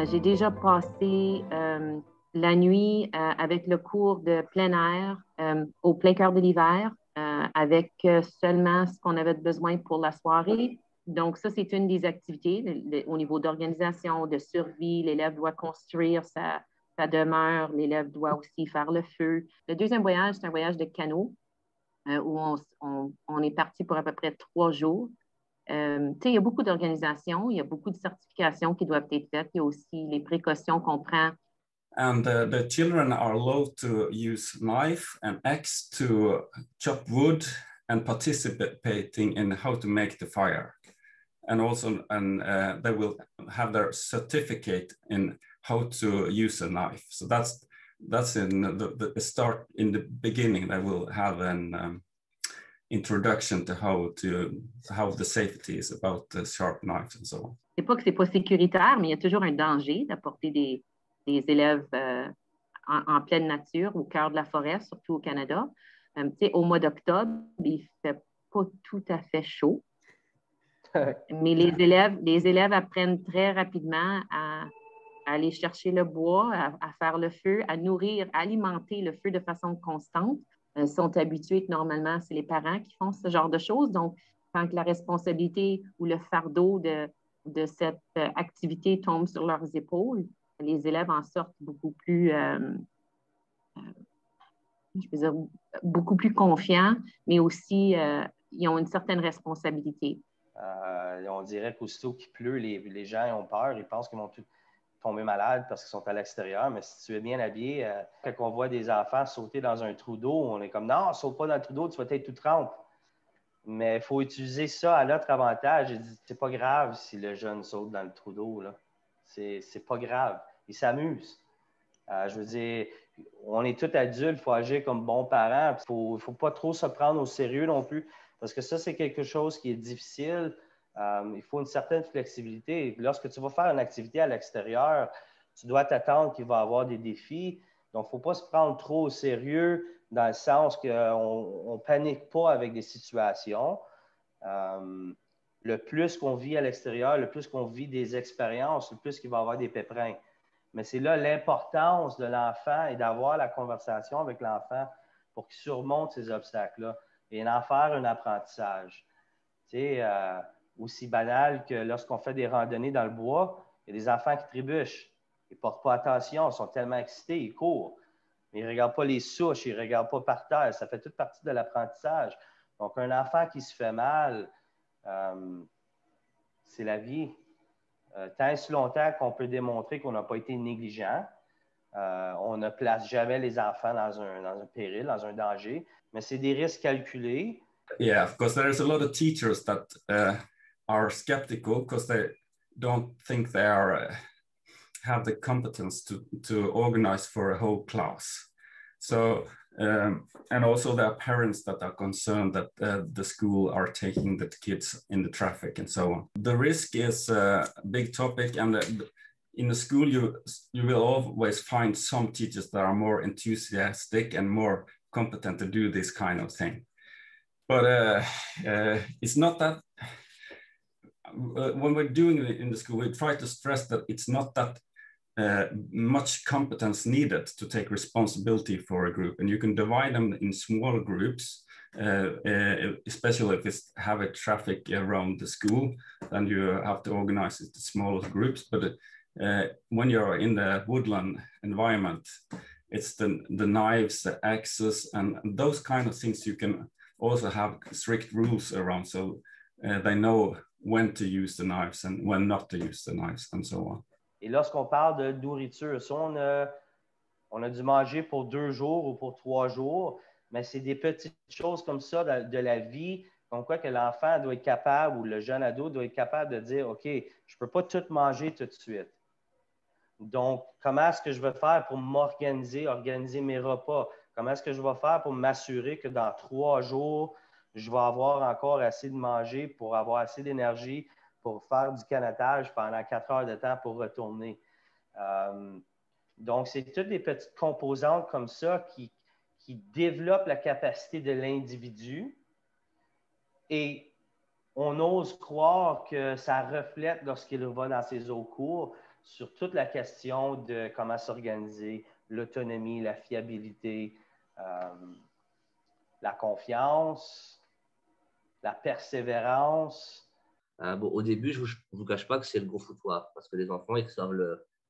J'ai déjà passé la nuit avec le cours de plein air au plein cœur de l'hiver avec seulement ce qu'on avait besoin pour la soirée. Donc, ça, c'est une des activités au niveau d'organisation, de survie. L'élève doit construire sa demeure. L'élève doit aussi faire le feu. Le deuxième voyage, c'est un voyage de canot où on est parti pour à peu près 3 jours. Il y a beaucoup d'organisations, il y a beaucoup de certifications qui doivent être faites. Il y a aussi les précautions qu'on prend. And the children are allowed to use knife and axe to chop wood and participating in how to make the fire. And also, they will have their certificate in how to use a knife. So that's in the start, in the beginning. They will have an introduction to how the safety is about the sharp knives and so on. C'est pas que c'est pas sécuritaire, mais il y a toujours un danger d'apporter des élèves en pleine nature, au cœur de la forêt, surtout au Canada. Au mois d'octobre, il fait pas tout à fait chaud. Mais les élèves apprennent très rapidement à aller chercher le bois, à faire le feu, à nourrir, à alimenter le feu de façon constante. Ils sont habitués que normalement, c'est les parents qui font ce genre de choses. Donc, quand la responsabilité ou le fardeau de cette activité tombe sur leurs épaules, les élèves en sortent beaucoup plus, je veux dire, beaucoup plus confiants, mais aussi ils ont une certaine responsabilité. On dirait qu'aussitôt qu'il pleut, les gens ont peur, ils pensent qu'ils vont tomber malades parce qu'ils sont à l'extérieur. Mais si tu es bien habillé, quand on voit des enfants sauter dans un trou d'eau, on est comme non, saute pas dans le trou d'eau, tu vas être tout trempe. Mais il faut utiliser ça à notre avantage. C'est pas grave si le jeune saute dans le trou d'eau, là. C'est pas grave. Il s'amuse. Je veux dire, on est tous adultes, il faut agir comme bons parents. Il faut pas trop se prendre au sérieux non plus, parce que ça, c'est quelque chose qui est difficile. Il faut une certaine flexibilité. Lorsque tu vas faire une activité à l'extérieur, tu dois t'attendre qu'il va y avoir des défis. Donc, il ne faut pas se prendre trop au sérieux dans le sens qu'on ne panique pas avec des situations. Le plus qu'on vit à l'extérieur, le plus qu'on vit des expériences, le plus qu'il va y avoir des pépins. Mais c'est là l'importance de l'enfant et d'avoir la conversation avec l'enfant pour qu'il surmonte ces obstacles-là et d'en faire un apprentissage. Tu sais, aussi banal que lorsqu'on fait des randonnées dans le bois, il y a des enfants qui trébuchent. Ils ne portent pas attention, ils sont tellement excités, ils courent. Mais ils ne regardent pas les souches, ils ne regardent pas par terre. Ça fait toute partie de l'apprentissage. Donc, un enfant qui se fait mal, c'est la vie. Tant et si longtemps qu'on peut démontrer qu'on n'a pas été négligent, on ne place jamais les enfants dans un péril, dans un danger, mais c'est des risques calculés. Yeah, of course, there's a lot of teachers that are skeptical because they don't think they have the competence to organize for a whole class. So, and also there are parents that are concerned that the school are taking the kids in the traffic and so on. The risk is a big topic, and in the school you will always find some teachers that are more enthusiastic and more competent to do this kind of thing. But it's not that, when we're doing it in the school, we try to stress that it's not that much competence needed to take responsibility for a group. And you can divide them in small groups, especially if it's have a traffic around the school, then you have to organize it to smaller groups. But when you're in the woodland environment, it's the knives, the axes, and those kind of things you can also have strict rules around, so they know when to use the knives and when not to use the knives and so on. Et lorsqu'on parle de nourriture, ça, on a dû manger pour 2 jours ou pour 3 jours, mais c'est des petites choses comme ça de la vie, comme quoi que l'enfant doit être capable ou le jeune ado doit être capable de dire « OK, je ne peux pas tout manger tout de suite. Donc, comment est-ce que je vais faire pour organiser mes repas? Comment est-ce que je vais faire pour m'assurer que dans 3 jours, je vais avoir encore assez de manger pour avoir assez d'énergie pour faire du canotage pendant 4 heures de temps pour retourner. Donc, c'est toutes des petites composantes comme ça qui développent la capacité de l'individu et on ose croire que ça reflète lorsqu'il va dans ses autres cours sur toute la question de comment s'organiser, l'autonomie, la fiabilité, la confiance, la persévérance. Bon, au début, je ne vous cache pas que c'est le gros foutoir parce que les enfants, ils reçoivent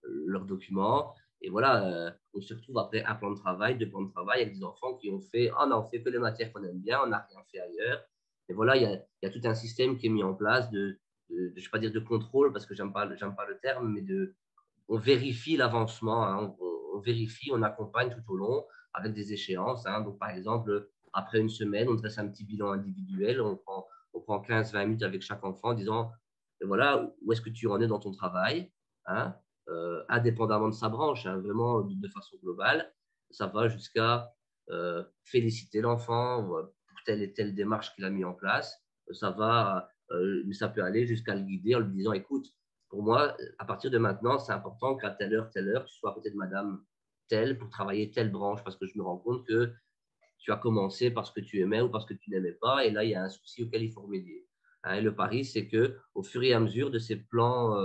leurs documents et voilà, on se retrouve après un plan de travail, 2 plans de travail avec des enfants qui ont fait « Ah non, on fait que les matières qu'on aime bien, on n'a rien fait ailleurs ». Et voilà, il y a tout un système qui est mis en place je ne vais pas dire de contrôle parce que j'aime pas le terme, mais on vérifie l'avancement, hein, on vérifie, on accompagne tout au long avec des échéances. Hein. Donc, par exemple, après une semaine, on dresse un petit bilan individuel, on prend 15-20 minutes avec chaque enfant en disant voilà, où est-ce que tu en es dans ton travail, hein, indépendamment de sa branche, hein, vraiment de façon globale. Ça va jusqu'à féliciter l'enfant pour telle et telle démarche qu'il a mis en place. Ça peut aller jusqu'à le guider en lui disant écoute, pour moi, à partir de maintenant, c'est important qu'à telle heure, tu sois à côté de madame telle pour travailler telle branche parce que je me rends compte que tu as commencé parce que tu aimais ou parce que tu n'aimais pas et là, il y a un souci auquel il faut remédier. Et le pari, c'est qu'au fur et à mesure de ces plans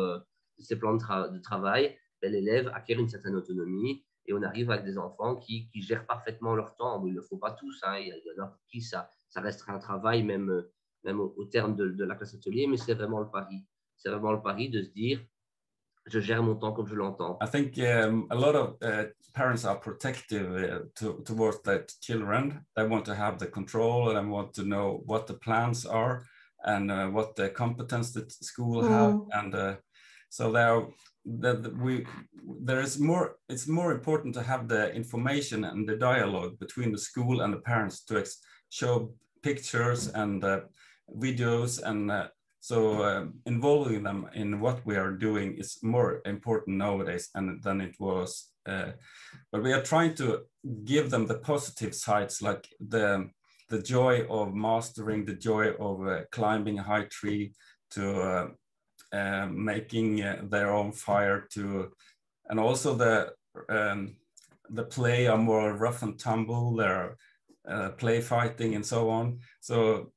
de travail, l'élève acquiert une certaine autonomie et on arrive avec des enfants qui gèrent parfaitement leur temps. Ils ne le font pas tous. Hein. Il y en a pour qui ça restera un travail, même au terme de la classe atelier, mais c'est vraiment le pari. C'est vraiment le pari de se dire je gère mon temps comme je l'entends. I think a lot of parents are protective towards their children. They want to have the control and want to know what the plans are and what the competence that school have. And so it's more important to have the information and the dialogue between the school and the parents to show pictures and videos and so involving them in what we are doing is more important nowadays than it was. But we are trying to give them the positive sides, like the joy of mastering, the joy of climbing a high tree, to making their own fire, and also the play are more rough and tumble, their play fighting and so on. So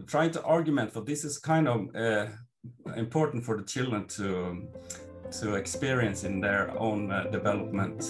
trying to argument for this is kind of important for the children to experience in their own development.